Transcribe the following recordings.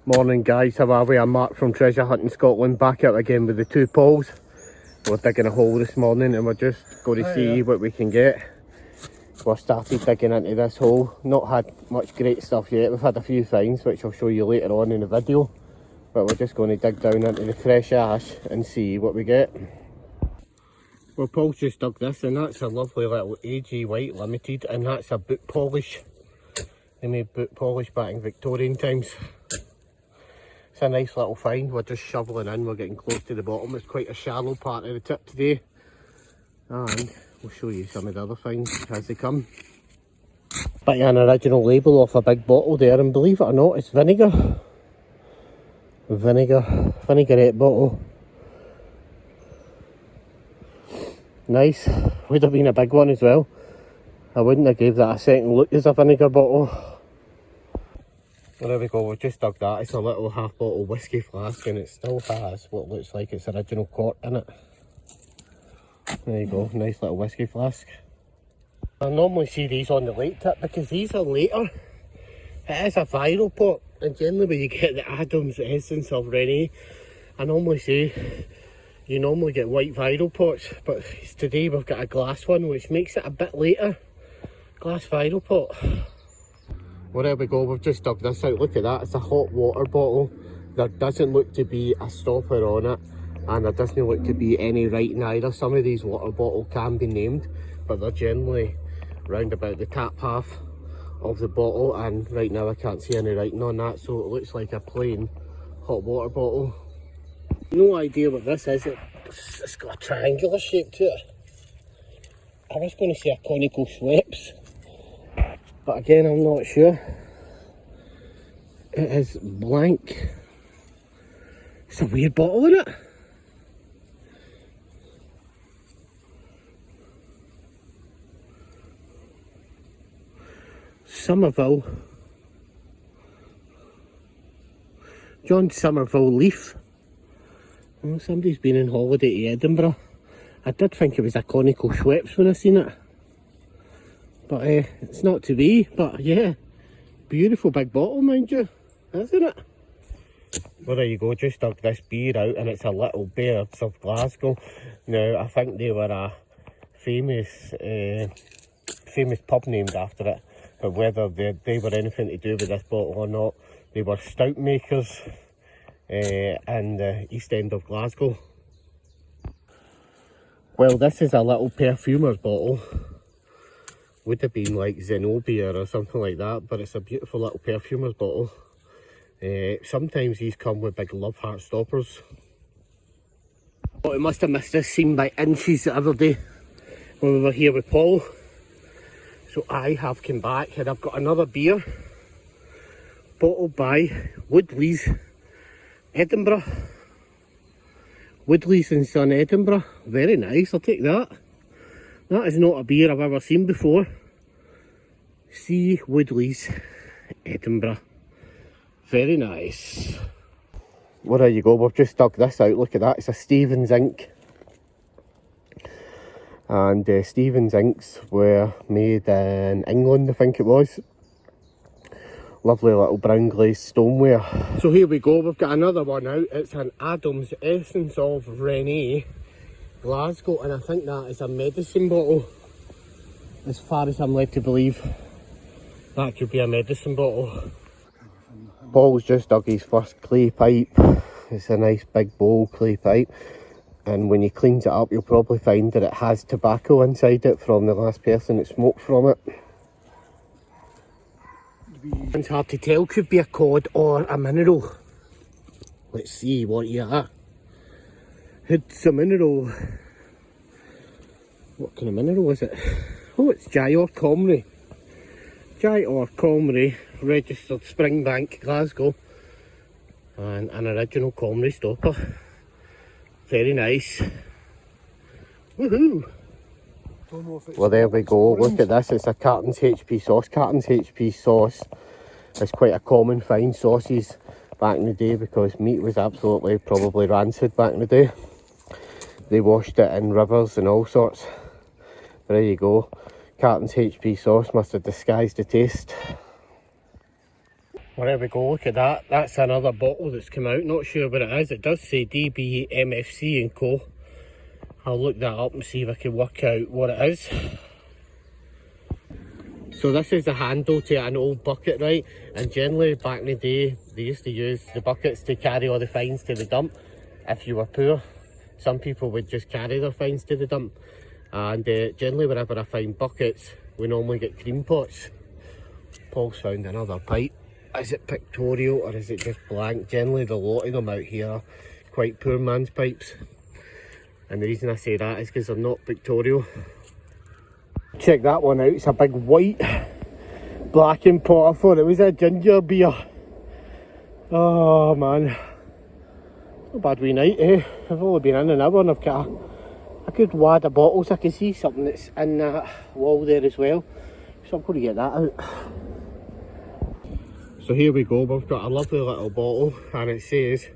Morning guys, how are we? I'm Mark from Treasure Hunting Scotland, back out again with the two poles. We're digging a hole this morning and we're just going to see what we can get. We've started digging into this hole, not had much great stuff yet. We've had a few finds which I'll show you later on in the video, but we're just going to dig down into the fresh ash and see what we get. Well, Paul's just dug this and that's a lovely little AG White Limited, and that's a boot polish. They made boot polish back in Victorian times. It's a nice little find. We're just shoveling in, we're getting close to the bottom. It's quite a shallow part of the tip today, and we'll show you some of the other finds as they come. But an original label off a big bottle there, and believe it or not, it's vinegar. Vinaigrette bottle. Nice. Would have been a big one as well. I wouldn't have gave that a second look as a vinegar bottle. Well, there we go, we've just dug that. It's a little half bottle whiskey flask and it still has what looks like its original cork in it. There you go, nice little whiskey flask. I normally see these on the late tip because these are later. It is a viral pot, and generally when you get the Adam's essence of Renee, I normally say you normally get white viral pots, but today we've got a glass one which makes it a bit later. Glass viral pot. Well, there we go, we've just dug this out. Look at that, it's a hot water bottle. There doesn't look to be a stopper on it, and there doesn't look to be any writing either. Some of these water bottles can be named, but they're generally round about the tap half of the bottle, and right now I can't see any writing on that, so it looks like a plain hot water bottle. No idea what this is. It's got a triangular shape to it. I was going to say a conical Schweppes, but again I'm not sure. It is blank. It's a weird bottle, isn't it? Somerville. John Somerville Leaf. Well, somebody's been on holiday to Edinburgh. I did think it was a conical Schweppes when I seen it. But it's not to be, but yeah, beautiful big bottle, mind you, isn't it? Well, there you go, just dug this beer out, and it's a Little Beards of Glasgow. Now, I think they were a famous pub named after it, but whether they were anything to do with this bottle or not, they were stout makers in the East End of Glasgow. Well, this is a little perfumer's bottle. Would have been like Zenobia or something like that, but it's a beautiful little perfumer's bottle. Sometimes these come with big love heart stoppers. But I must have missed this scene by inches the other day when we were here with Paul. So I have come back and I've got another beer bottled by Woodley's Edinburgh. Woodley's and Son Edinburgh. Very nice, I'll take that. That is not a beer I've ever seen before. See Woodley's Edinburgh. Very nice. Well, there you go, we've just dug this out. Look at that, it's a Stevens ink. And Stevens inks were made in England, I think it was. Lovely little brown glazed stoneware. So here we go, we've got another one out. It's an Adam's Essence of Renee, Glasgow, and I think that is a medicine bottle. As far as I'm led to believe, that could be a medicine bottle. Paul's just dug his first clay pipe. It's a nice big bowl clay pipe, and when he cleans it up you'll probably find that it has tobacco inside it from the last person that smoked from it. It's hard to tell, could be a cod or a mineral. Let's see what you are. It's a mineral. What kind of mineral is it? Oh, it's Gyre Comrie. Gyre Comrie, registered Springbank, Glasgow. And an original Comrie stopper. Very nice. Woohoo! Well, there we go. Look at this. It's a Carton's HP sauce. Carton's HP sauce is quite a common find sauces back in the day because meat was absolutely probably rancid back in the day. They washed it in rivers and all sorts. But there you go. Carton's HP sauce must have disguised the taste. Well, there we go, look at that. That's another bottle that's come out. Not sure what it is. It does say DB MFC and Co. I'll look that up and see if I can work out what it is. So this is the handle to an old bucket, right? And generally back in the day, they used to use the buckets to carry all the fines to the dump. If you were poor, some people would just carry their fines to the dump. And generally whenever I find buckets, we normally get cream pots. Paul's found another pipe. Is it pictorial or is it just blank? Generally the lot of them out here are quite poor man's pipes. And the reason I say that is because they're not pictorial. Check that one out, it's a big white blackened pot. I thought it was a ginger beer. Oh man, not a bad wee night, eh? I've only been in an hour and I've got a good wad of bottles. I can see something that's in that wall there as well, so I'm going to get that out. So here we go, we've got a lovely little bottle and it says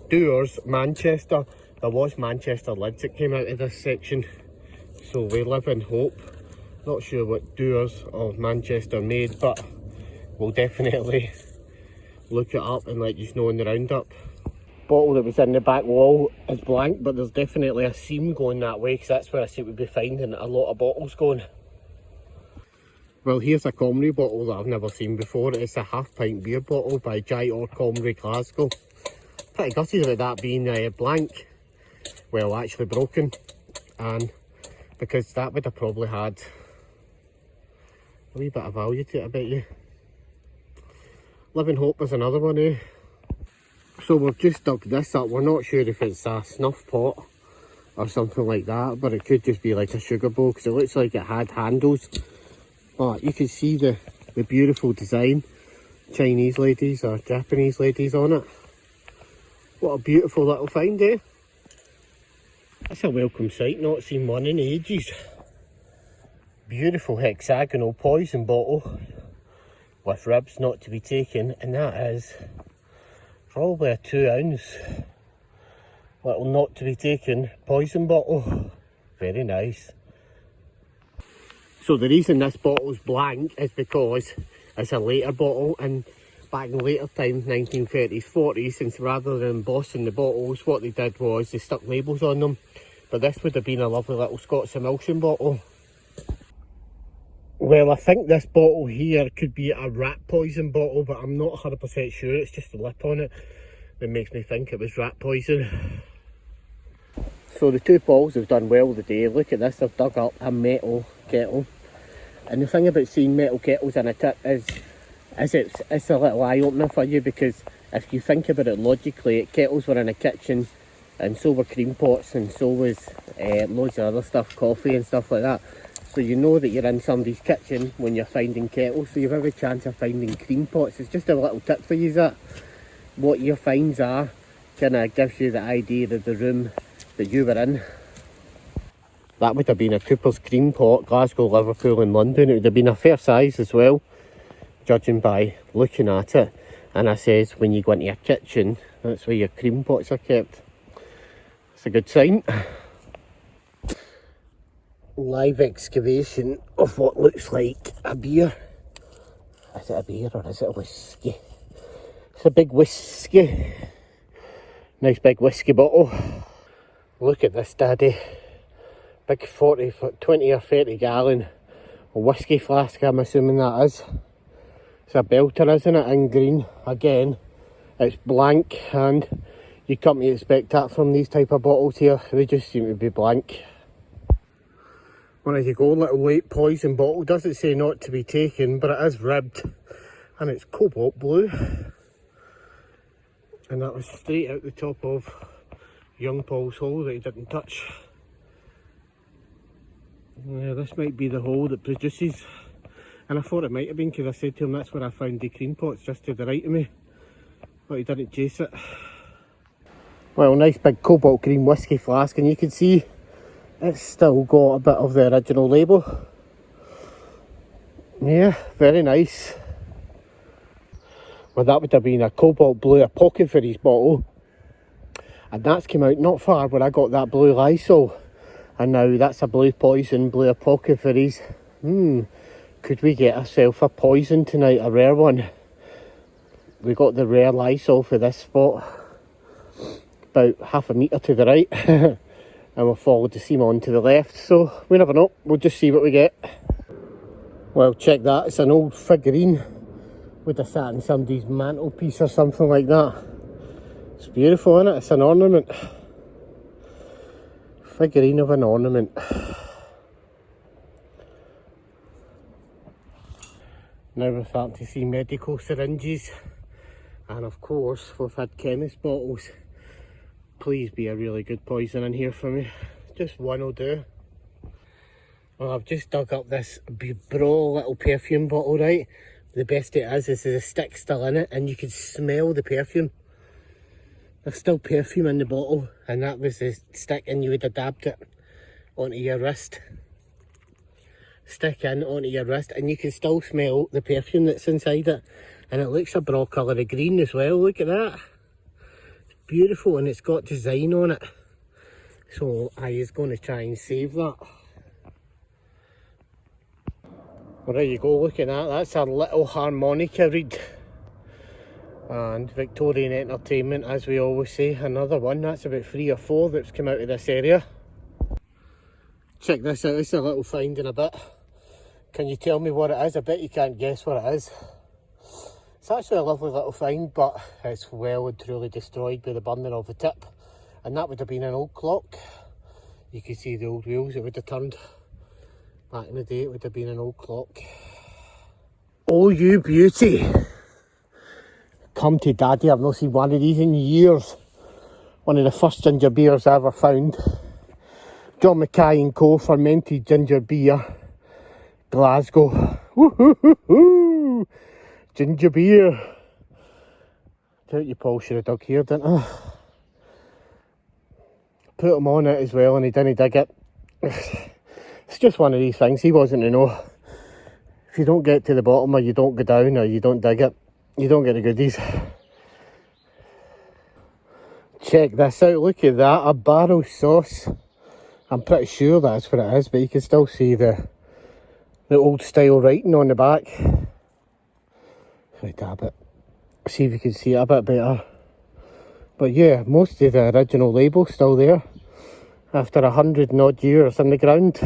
Doers Manchester. There was Manchester lids that came out of this section, so we live in hope. Not sure what Doers of Manchester made, but we'll definitely look it up and let you know in the roundup. Bottle that was in the back wall is blank, but there's definitely a seam going that way because that's where I see we'd be finding a lot of bottles going. Well, here's a Comrie bottle that I've never seen before. It's a half-pint beer bottle by Jai or Comrie Glasgow. Pretty gutted about that being blank. Well, actually broken. And because that would have probably had a wee bit of value to it, I bet you. Living Hope is another one, eh? So we've just dug this up. We're not sure if it's a snuff pot or something like that, but it could just be like a sugar bowl because it looks like it had handles. But you can see the beautiful design. Chinese ladies or Japanese ladies on it. What a beautiful little find, eh? That's a welcome sight, not seen one in ages. Beautiful hexagonal poison bottle with ribs not to be taken, and that is probably a 2 ounce little not to be taken poison bottle. Very nice. So the reason this bottle's blank is because it's a later bottle, and back in later time, 1930s, 40s, and rather than embossing the bottles, what they did was they stuck labels on them. But this would have been a lovely little Scots emulsion bottle. Well, I think this bottle here could be a rat poison bottle, but I'm not 100% sure. It's just the lip on it that makes me think it was rat poison. So the two balls have done well today. Look at this, they've dug up a metal kettle. And the thing about seeing metal kettles in a tip is it's a little eye-opener for you, because if you think about it logically, kettles were in a kitchen and so were cream pots and so was loads of other stuff, coffee and stuff like that. So you know that you're in somebody's kitchen when you're finding kettles, so you've every chance of finding cream pots. It's just a little tip for you, that what your finds are kind of gives you the idea of the room that you were in. That would have been a Cooper's cream pot, Glasgow, Liverpool and London. It would have been a fair size as well, judging by looking at it. And I says when you go into your kitchen, that's where your cream pots are kept. It's a good sign. Live excavation of what looks like a beer. Is it a beer or is it a whiskey? It's a big whiskey. Nice big whiskey bottle. Look at this daddy. Big 20 or 30 gallon whiskey flask, I'm assuming that is. It's a belter, isn't it, in green. Again, it's blank, and you come to expect that from these type of bottles here. They just seem to be blank. Well, as you go, little late poison bottle. Doesn't say not to be taken, but it is ribbed, and it's cobalt blue. And that was straight out the top of young Paul's hole that he didn't touch. Yeah, this might be the hole that produces, and I thought it might have been because I said to him that's where I found the cream pots, just to the right of me, but he didn't chase it. Well, nice big cobalt green whiskey flask, and you can see it's still got a bit of the original label. Yeah, very nice. Well, that would have been a cobalt blue apothecary bottle, and that's came out not far where I got that blue Lysol, and now that's a blue poison, blue apothecaries. Could we get ourselves a poison tonight, a rare one? we got the rare Lysol for this spot, about half a metre to the right, and we'll follow the seam on to the left, so we never know, we'll just see what we get. Well, check that, it's an old figurine, would have sat in somebody's mantelpiece or something like that. It's beautiful, isn't it? It's an ornament. Figurine of an ornament. Now we're starting to see medical syringes, and of course we've had chemist bottles. Please be a really good poison in here for me, just one will do. Well, I've just dug up this bro little perfume bottle, right? The best it is there's a stick still in it and you can smell the perfume. There's still perfume in the bottle, and that was the stick, and you would have dabbed it onto your wrist. Stick in onto your wrist and you can still smell the perfume that's inside it, and it looks a broad colour of green as well. Look at that, it's beautiful, and it's got design on it, so I is going to try and save that. Well, there you go, look at that, that's a little harmonica reed. And Victorian entertainment, as we always say, another one. That's about 3 or 4 that's come out of this area. Check this out, it's a little find in a bit. Can you tell me what it is? I bet you can't guess what it is. It's actually a lovely little find, but it's well and truly destroyed by the burning of the tip. And that would have been an old clock. You can see the old wheels, it would have turned. Back in the day it would have been an old clock. Oh, you beauty! Come to daddy, I've not seen one of these in years. One of the first ginger beers I ever found. John Mackay & Co. fermented ginger beer. Glasgow. Woo-hoo-hoo-hoo! Ginger beer. Doubt you Paul should have dug here, didn't I? Put him on it as well and he didn't dig it. It's just one of these things, he wasn't to know. If you don't get to the bottom, or you don't go down, or you don't dig it, you don't get the goodies. Check this out, look at that, a barrel sauce. I'm pretty sure that's what it is, but you can still see the old style writing on the back. Right, dab it. See if you can see it a bit better. But yeah, most of the original label's still there, after 100 and odd years in the ground.